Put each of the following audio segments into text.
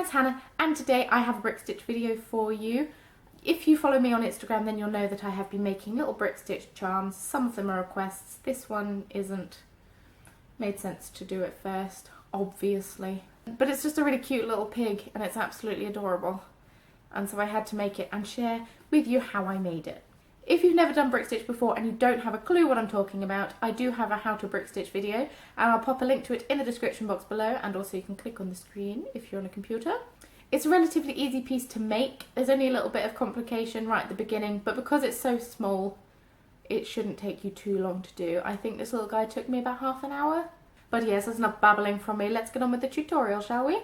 name's Hannah and today I have a brick stitch video for you. If you follow me on Instagram then you'll know that I have been making little brick stitch charms. Some of them are requests, this one isn't. Made sense to do it first, obviously. But it's just a really cute little pig and it's absolutely adorable. And so I had to make it and share with you how I made it. If you've never done brick stitch before and you don't have a clue what I'm talking about, I do have a how to brick stitch video and I'll pop a link to it in the description box below, and also you can click on the screen if you're on a computer. It's a relatively easy piece to make. There's only a little bit of complication right at the beginning, but because it's so small, it shouldn't take you too long to do. I think this little guy took me about half an hour. But yes, there's enough babbling from me. Let's get on with the tutorial, shall we?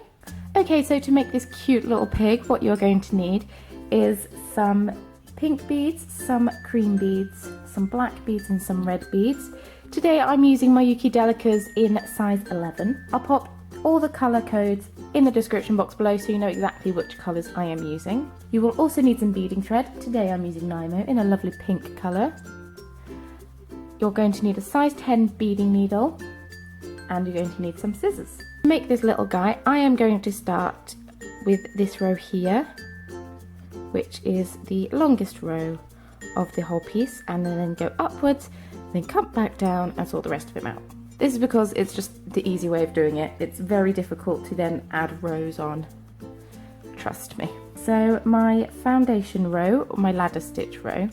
Okay, so to make this cute little pig, what you're going to need is some pink beads, some cream beads, some black beads and some red beads. Today I'm using my Delicas in size 11. I'll pop all the colour codes in the description box below so you know exactly which colours I am using. You will also need some beading thread. Today I'm using Nymo in a lovely pink colour. You're going to need a size 10 beading needle and you're going to need some scissors. To make this little guy, I am going to start with this row here, which is the longest row of the whole piece, and then go upwards, then come back down and sort the rest of it out. This is because it's just the easy way of doing it. It's very difficult to then add rows on, trust me. So my foundation row, or my ladder stitch row,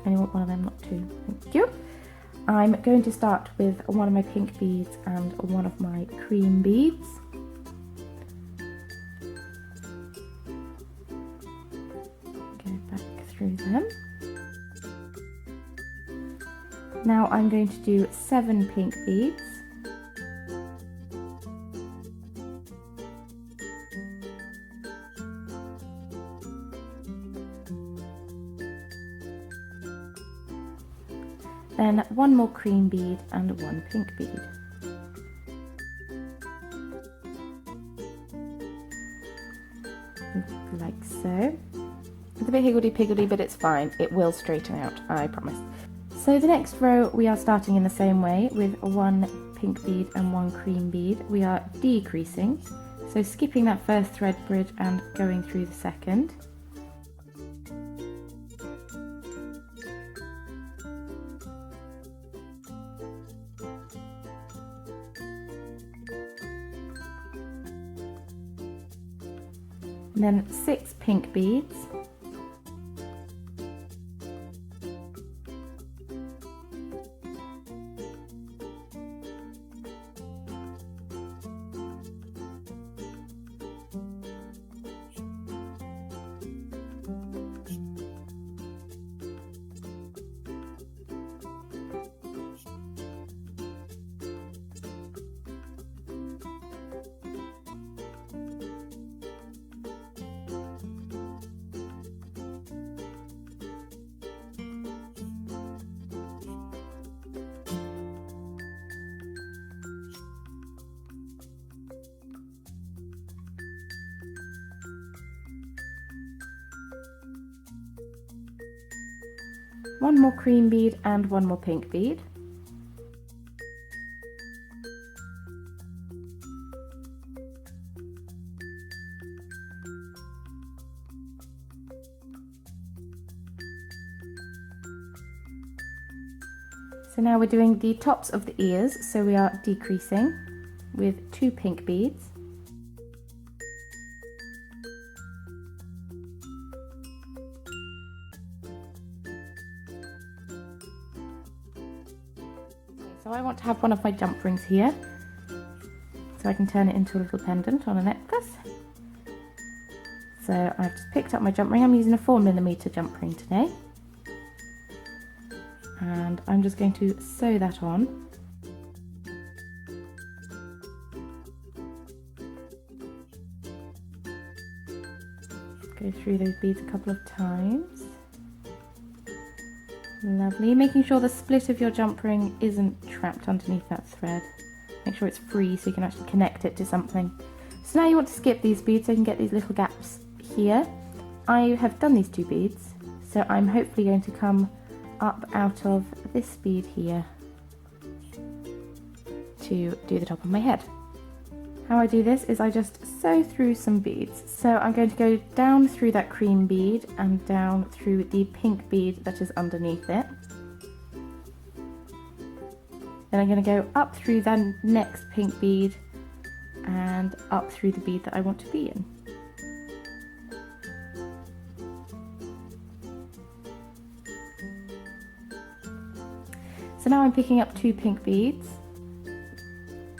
and you want one of them, not two, thank you. I'm going to start with one of my pink beads and one of my cream beads. Go back through them. Now I'm going to do 7 pink beads. Then 1 more cream bead and 1 pink bead. Like so. It's a bit higgledy-piggledy, but it's fine. It will straighten out, I promise. So the next row we are starting in the same way with 1 pink bead and 1 cream bead. We are decreasing, so skipping that first thread bridge and going through the second. And then 6 pink beads, one more cream bead and 1 more pink bead. So now we're doing the tops of the ears, so we are decreasing with 2 pink beads. So I want to have one of my jump rings here, so I can turn it into a little pendant on a necklace. So I've just picked up my jump ring. I'm using a 4mm jump ring today. And I'm just going to sew that on. Go through those beads a couple of times. Lovely. Making sure the split of your jump ring isn't trapped underneath that thread. Make sure it's free so you can actually connect it to something. So now you want to skip these beads so you can get these little gaps here. I have done these 2 beads, so I'm hopefully going to come up out of this bead here to do the top of my head. How I do this is I just sew through some beads. So I'm going to go down through that cream bead and down through the pink bead that is underneath it. Then I'm going to go up through the next pink bead and up through the bead that I want to be in. So now I'm picking up 2 pink beads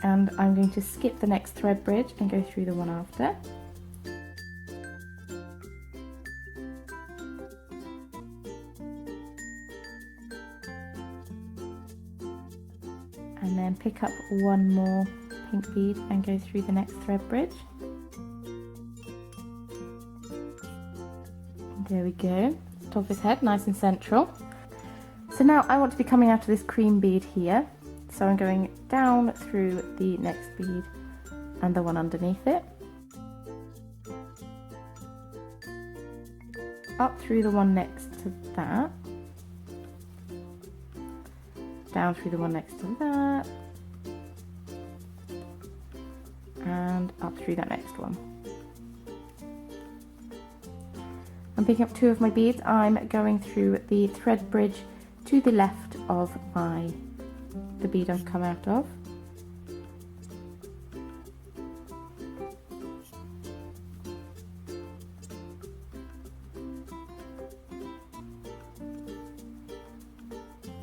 and I'm going to skip the next thread bridge and go through the one after. And then pick up 1 more pink bead and go through the next thread bridge. There we go, top of his head, nice and central. So now I want to be coming out of this cream bead here. So I'm going down through the next bead and the one underneath it. Up through the one next to that. Down through the one next to that. And up through that next one. I'm picking up 2 of my beads. I'm going through the thread bridge to the left of the bead I've come out of.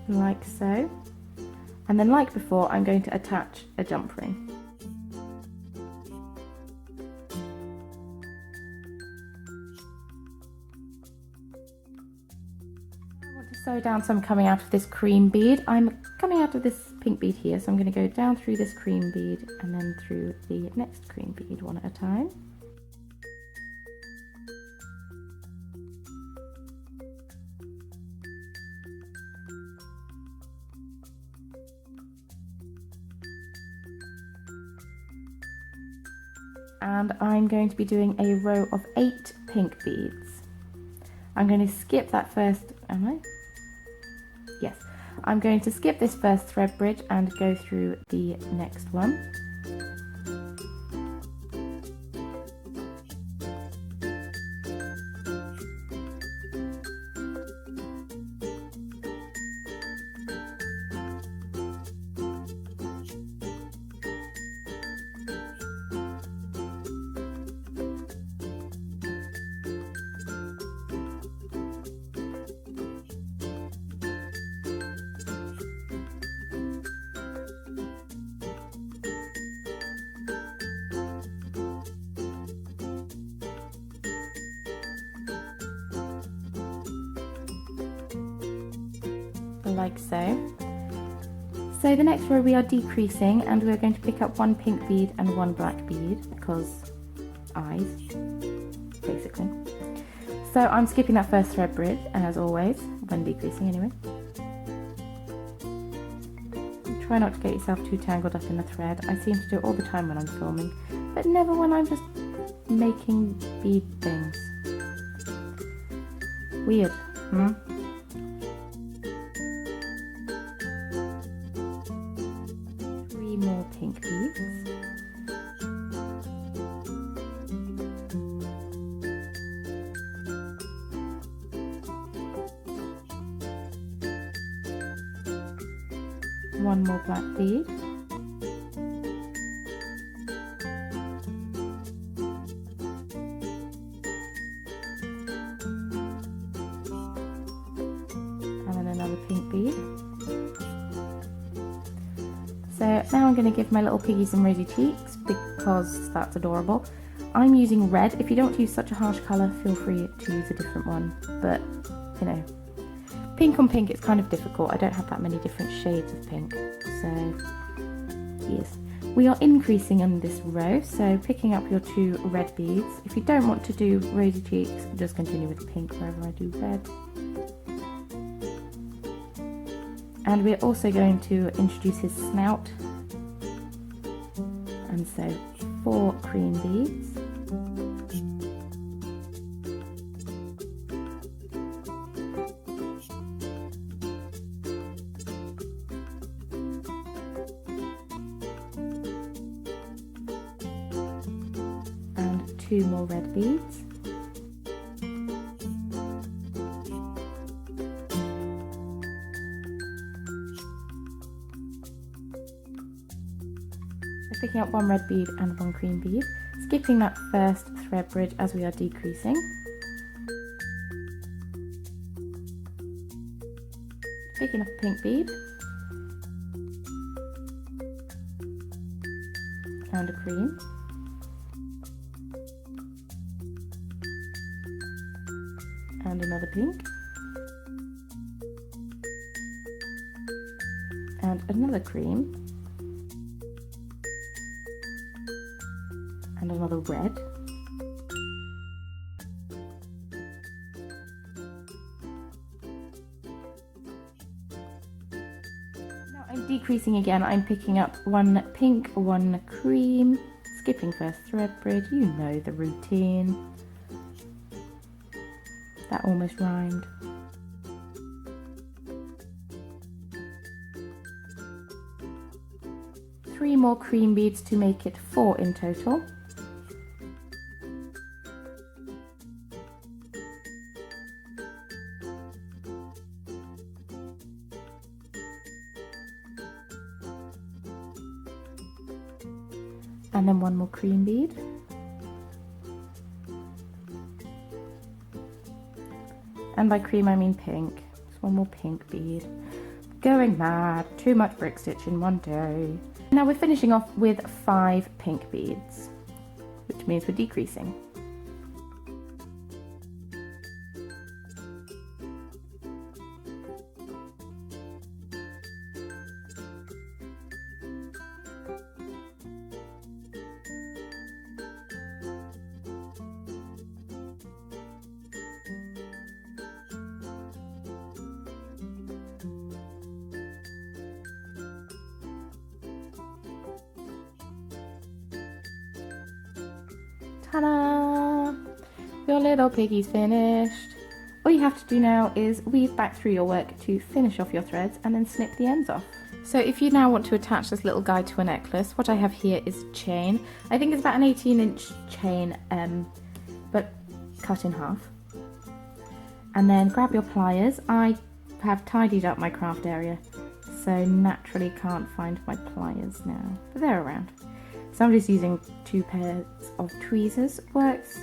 Like so. And then like before, I'm going to attach a jump ring. Sew down, so I'm coming out of this cream bead. I'm coming out of this pink bead here, so I'm going to go down through this cream bead and then through the next cream bead one at a time. And I'm going to be doing a row of 8 pink beads. I'm going to skip that first, am I? Yes, I'm going to skip this first thread bridge and go through the next one. Like so. So the next row we are decreasing and we're going to pick up 1 pink bead and 1 black bead because eyes, basically. So I'm skipping that first thread bridge as always, when decreasing anyway. Try not to get yourself too tangled up in the thread. I seem to do it all the time when I'm filming, but never when I'm just making bead things. Weird, hmm? More pink beads. One more black bead. And then another pink bead. So now I'm going to give my little piggy some rosy cheeks because that's adorable. I'm using red. If you don't want to use such a harsh colour, feel free to use a different one. But, you know, pink on pink, it's kind of difficult. I don't have that many different shades of pink. So, yes. We are increasing on this row, so picking up your 2 red beads. If you don't want to do rosy cheeks, just continue with pink wherever I do red. And we're also going to introduce his snout. And so 4 cream beads. 2 more red beads. So picking up 1 red bead and 1 cream bead, skipping that first thread bridge as we are decreasing. Picking up a pink bead and a cream, and another pink, and another cream, and another red, now I'm decreasing again. I'm picking up 1 pink, 1 cream, skipping first thread bridge. You know the routine. That almost rhymed. Three more cream beads to make it 4 in total. And then 1 more cream bead. And by cream I mean pink. Just 1 more pink bead. Going mad, too much brick stitch in one day. Now we're finishing off with 5 pink beads, which means we're decreasing. Ta-da! Your little piggy's finished. All you have to do now is weave back through your work to finish off your threads and then snip the ends off. So if you now want to attach this little guy to a necklace, what I have here is chain. I think it's about an 18-inch chain, but cut in half. And then grab your pliers. I have tidied up my craft area, so naturally can't find my pliers now, but they're around. So I'm just using 2 pairs of tweezers. Works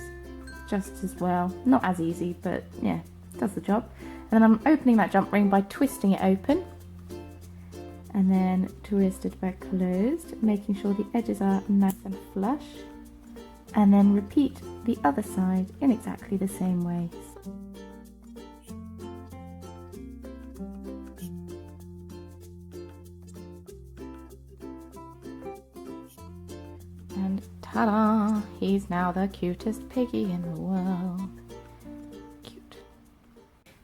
just as well. Not as easy, but yeah, does the job. And then I'm opening that jump ring by twisting it open. And then twist it back closed, making sure the edges are nice and flush. And then repeat the other side in exactly the same way. And ta-da! He's now the cutest piggy in the world. Cute.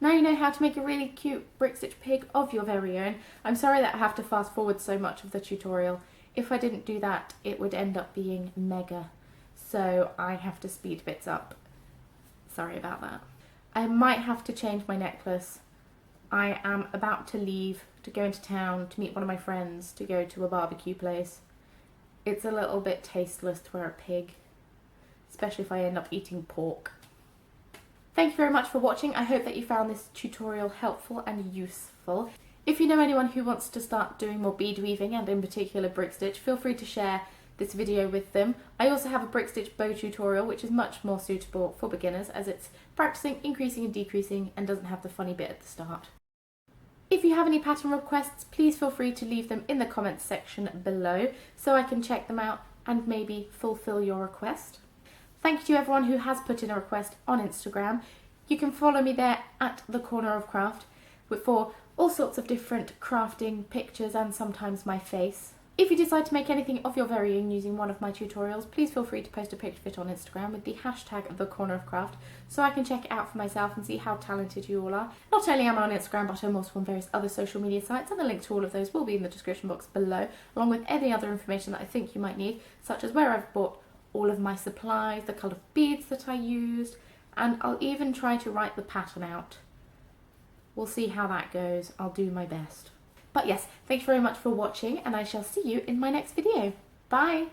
Now you know how to make a really cute brick stitch pig of your very own. I'm sorry that I have to fast forward so much of the tutorial. If I didn't do that, it would end up being mega. So I have to speed bits up. Sorry about that. I might have to change my necklace. I am about to leave to go into town to meet one of my friends to go to a barbecue place. It's a little bit tasteless to wear a pig, especially if I end up eating pork. Thank you very much for watching. I hope that you found this tutorial helpful and useful. If you know anyone who wants to start doing more bead weaving and in particular brick stitch, feel free to share this video with them. I also have a brick stitch bow tutorial which is much more suitable for beginners as it's practicing, increasing and decreasing and doesn't have the funny bit at the start. If you have any pattern requests, please feel free to leave them in the comments section below so I can check them out and maybe fulfill your request. Thank you to everyone who has put in a request on Instagram. You can follow me there at The Corner of Craft for all sorts of different crafting pictures and sometimes my face. If you decide to make anything of your very own using one of my tutorials, please feel free to post a picture of it on Instagram with the hashtag #TheCornerOfCraft so I can check it out for myself and see how talented you all are. Not only am I on Instagram, but I'm also on various other social media sites, and the link to all of those will be in the description box below, along with any other information that I think you might need, such as where I've bought all of my supplies, the colour of beads that I used, and I'll even try to write the pattern out. We'll see how that goes. I'll do my best. But yes, thank you very much for watching and I shall see you in my next video. Bye!